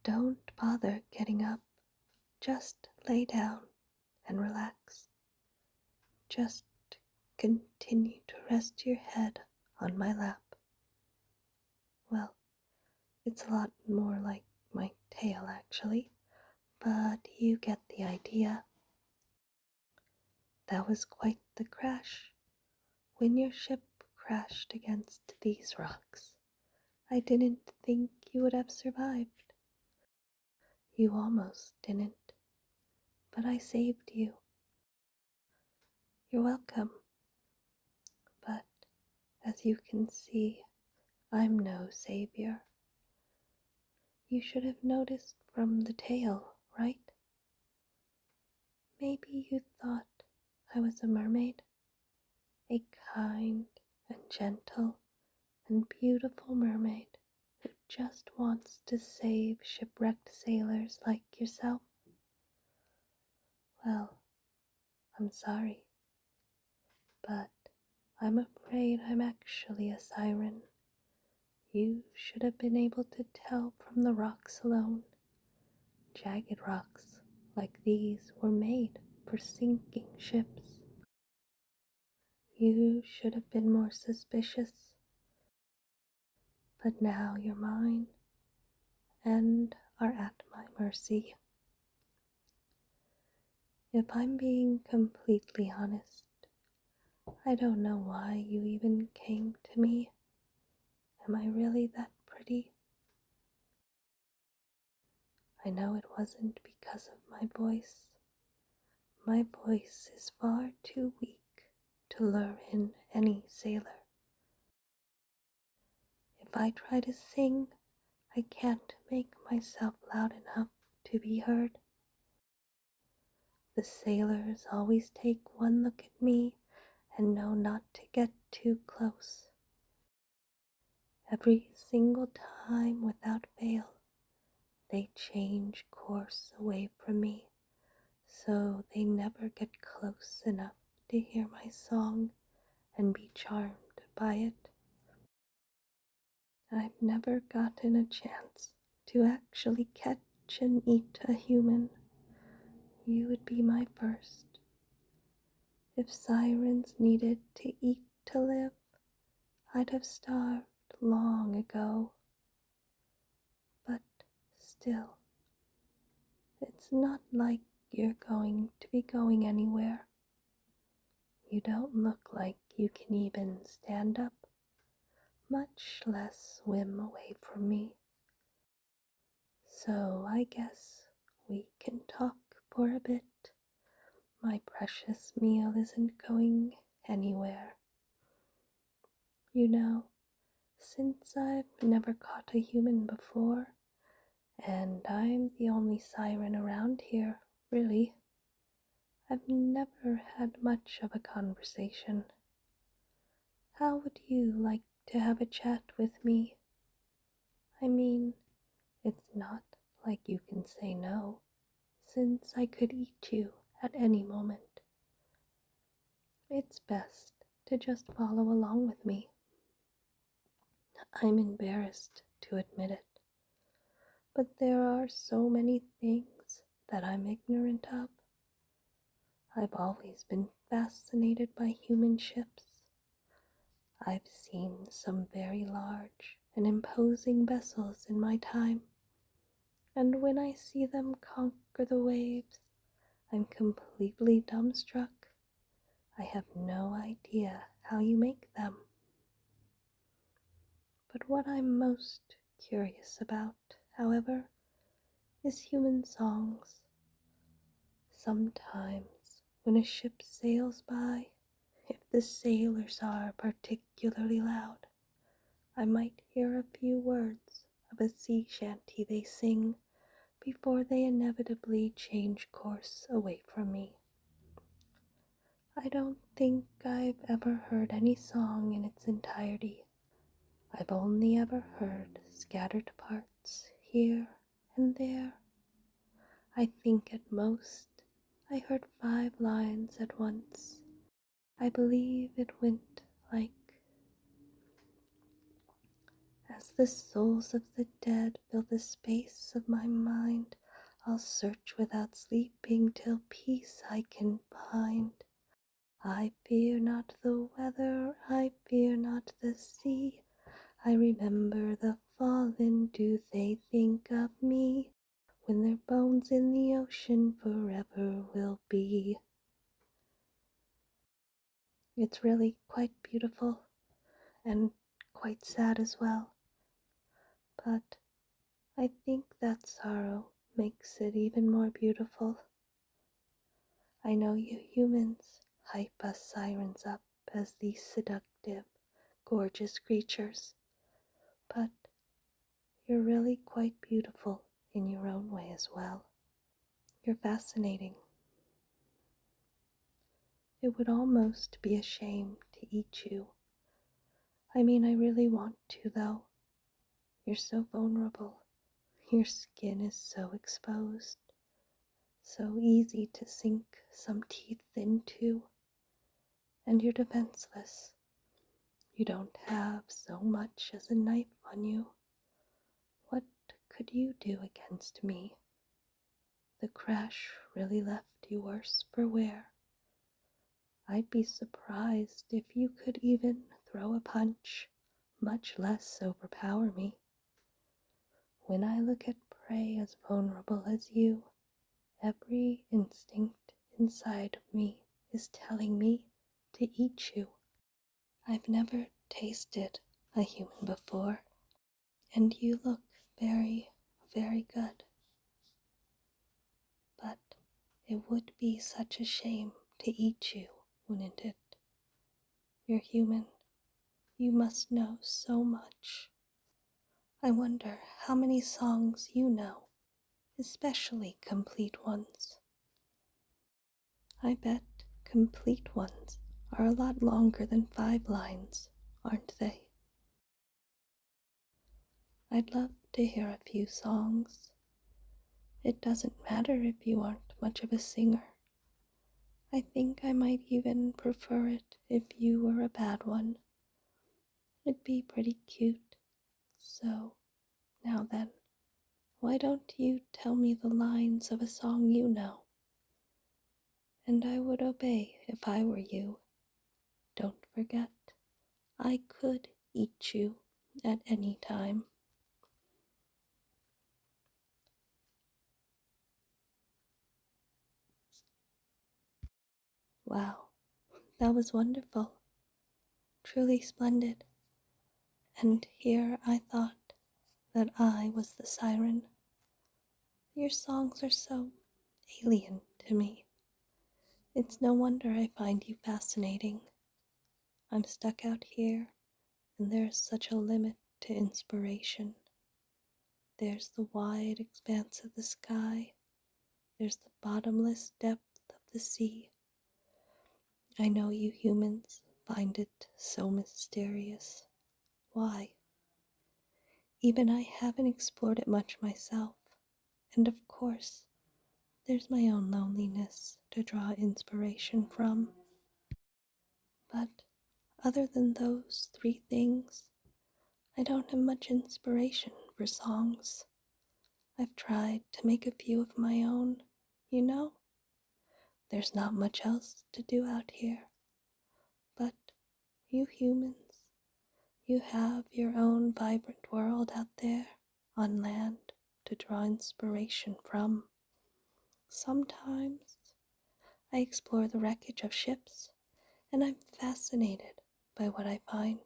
Don't bother getting up. Just lay down and relax. Just continue to rest your head on my lap. Well, it's a lot more like my tail actually, but you get the idea. That was quite the crash. When your ship crashed against these rocks, I didn't think you would have survived. You almost didn't, but I saved you. You're welcome. But as you can see, I'm no savior. You should have noticed from the tail, right? Maybe you thought I was a mermaid, a kind and gentle and beautiful mermaid who just wants to save shipwrecked sailors like yourself. Well, I'm sorry, but I'm afraid I'm actually a siren. You should have been able to tell from the rocks alone. Jagged rocks like these were made for sinking ships. You should have been more suspicious, but now you're mine and are at my mercy. If I'm being completely honest, I don't know why you even came to me. Am I really that pretty? I know it wasn't because of my voice. My voice is far too weak to lure in any sailor. If I try to sing, I can't make myself loud enough to be heard. The sailors always take one look at me and know not to get too close. Every single time without fail, they change course away from me, so they never get close enough to hear my song and be charmed by it. I've never gotten a chance to actually catch and eat a human. You would be my first. If sirens needed to eat to live, I'd have starved long ago. But still, it's not like you're going to be going anywhere. You don't look like you can even stand up, much less swim away from me. So I guess we can talk for a bit. My precious meal isn't going anywhere. You know, since I've never caught a human before, and I'm the only siren around here, really, I've never had much of a conversation. How would you like to have a chat with me? I mean, it's not like you can say no, since I could eat you at any moment. It's best to just follow along with me. I'm embarrassed to admit it, but there are so many things that I'm ignorant of. I've always been fascinated by human ships. I've seen some very large and imposing vessels in my time, and when I see them conquer the waves, I'm completely dumbstruck. I have no idea how you make them. But what I'm most curious about, however, is human songs. Sometimes when a ship sails by, if the sailors are particularly loud, I might hear a few words of a sea shanty they sing before they inevitably change course away from me. I don't think I've ever heard any song in its entirety. I've only ever heard scattered parts here and there. I think at most I heard 5 lines at once. I believe it went like, As the souls of the dead fill the space of my mind, I'll search without sleeping till peace I can find. I fear not the weather, I fear not the sea. I remember the fallen, do they think of me? When their bones in the ocean forever will be. It's really quite beautiful and quite sad as well, but I think that sorrow makes it even more beautiful. I know you humans hype us sirens up as these seductive, gorgeous creatures, but you're really quite beautiful in your own way as well. You're fascinating. It would almost be a shame to eat you. I mean, I really want to, though. You're so vulnerable. Your skin is so exposed, so easy to sink some teeth into, and you're defenseless. You don't have so much as a knife on you. What could you do against me? The crash really left you worse for wear. I'd be surprised if you could even throw a punch, much less overpower me. When I look at prey as vulnerable as you, every instinct inside of me is telling me to eat you. I've never tasted a human before, and you look very, very good. But it would be such a shame to eat you, wouldn't it? You're human. You must know so much. I wonder how many songs you know, especially complete ones. I bet complete ones are a lot longer than 5 lines, aren't they? I'd love to hear a few songs. It doesn't matter if you aren't much of a singer. I think I might even prefer it if you were a bad one. It'd be pretty cute. So, now then, why don't you tell me the lines of a song you know? And I would obey if I were you. Don't forget, I could eat you at any time. Wow, that was wonderful. Truly splendid. And here I thought that I was the siren. Your songs are so alien to me. It's no wonder I find you fascinating. I'm stuck out here, and there's such a limit to inspiration. There's the wide expanse of the sky. There's the bottomless depth of the sea. I know you humans find it so mysterious. Why? Even I haven't explored it much myself, and of course, there's my own loneliness to draw inspiration from. But other than those 3 things, I don't have much inspiration for songs. I've tried to make a few of my own, you know? There's not much else to do out here. But you humans, you have your own vibrant world out there on land to draw inspiration from. Sometimes I explore the wreckage of ships, and I'm fascinated by what I find.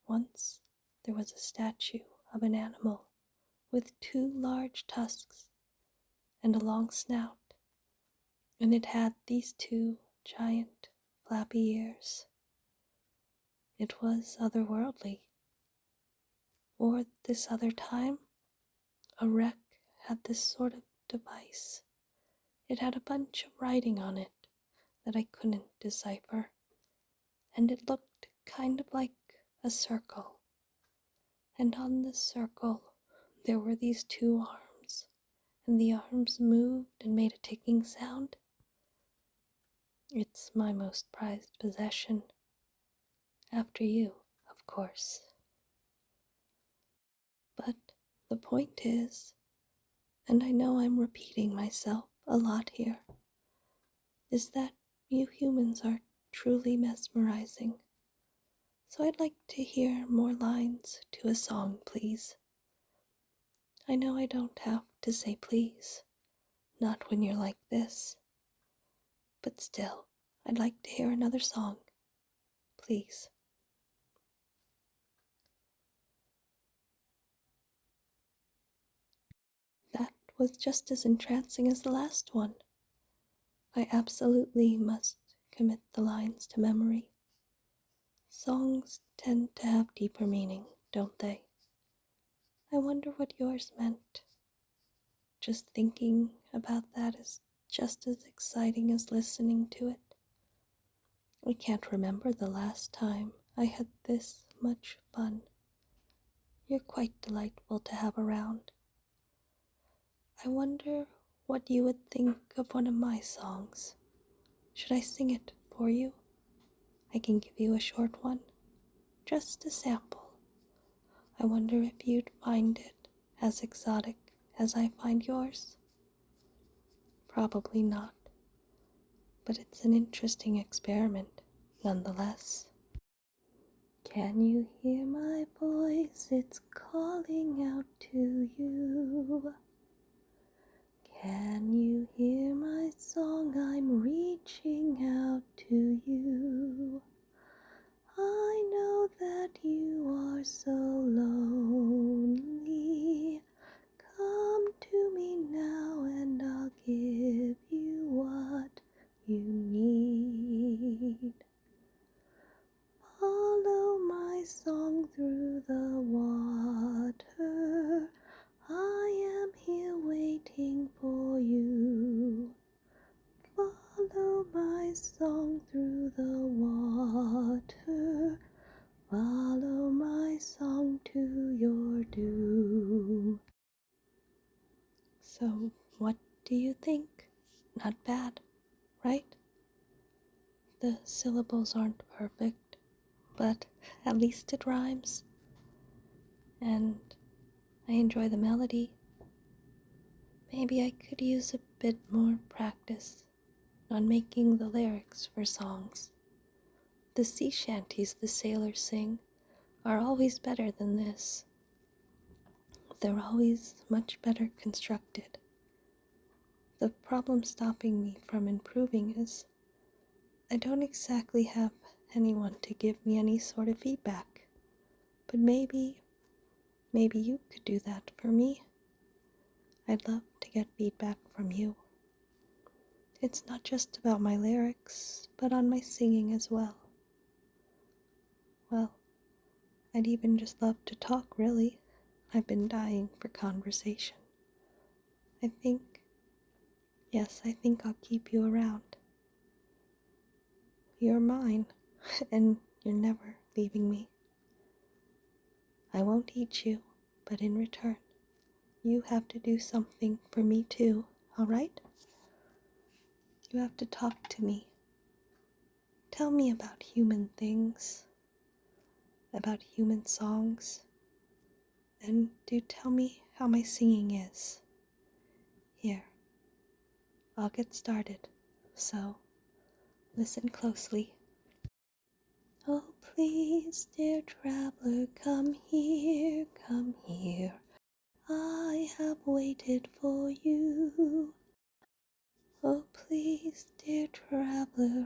Once there was a statue of an animal with 2 large tusks and a long snout, and it had these 2 giant flappy ears. It was otherworldly. Or this other time, a wreck had this sort of device. It had a bunch of writing on it that I couldn't decipher, and it looked kind of like a circle. And on this circle, there were these 2 arms, and the arms moved and made a ticking sound. It's my most prized possession. After you, of course. But the point is, and I know I'm repeating myself a lot here, is that you humans are truly mesmerizing. So I'd like to hear more lines to a song, please. I know I don't have to say please, not when you're like this, but still, I'd like to hear another song, please. That was just as entrancing as the last one. I absolutely must commit the lines to memory. Songs tend to have deeper meaning, don't they? I wonder what yours meant. Just thinking about that is just as exciting as listening to it. I can't remember the last time I had this much fun. You're quite delightful to have around. I wonder what you would think of one of my songs. Should I sing it for you? I can give you a short one, just a sample. I wonder if you'd find it as exotic as I find yours. Probably not, but it's an interesting experiment nonetheless. Can you hear my voice? It's calling out to you. Can you hear my song? I'm reaching out to you. I know that you are so lonely. Come to me now and I'll give you what you need. Follow my song through the water. I am here waiting for you. Follow my song through the water. Follow my song to your doom. So, what do you think? Not bad, right? The syllables aren't perfect, but at least it rhymes. And I enjoy the melody. Maybe I could use a bit more practice on making the lyrics for songs. The sea shanties the sailors sing are always better than this. They're always much better constructed. The problem stopping me from improving is I don't exactly have anyone to give me any sort of feedback. But maybe you could do that for me. I'd love to get feedback from you. It's not just about my lyrics, but on my singing as well. Well, I'd even just love to talk, really. I've been dying for conversation. I think I'll keep you around. You're mine, and you're never leaving me. I won't eat you, but in return, you have to do something for me too, all right? You have to talk to me. Tell me about human things, about human songs, and do tell me how my singing is. Here, I'll get started, so listen closely. Oh, please, dear traveler, come here, come here. I have waited for you. Oh, please, dear traveler,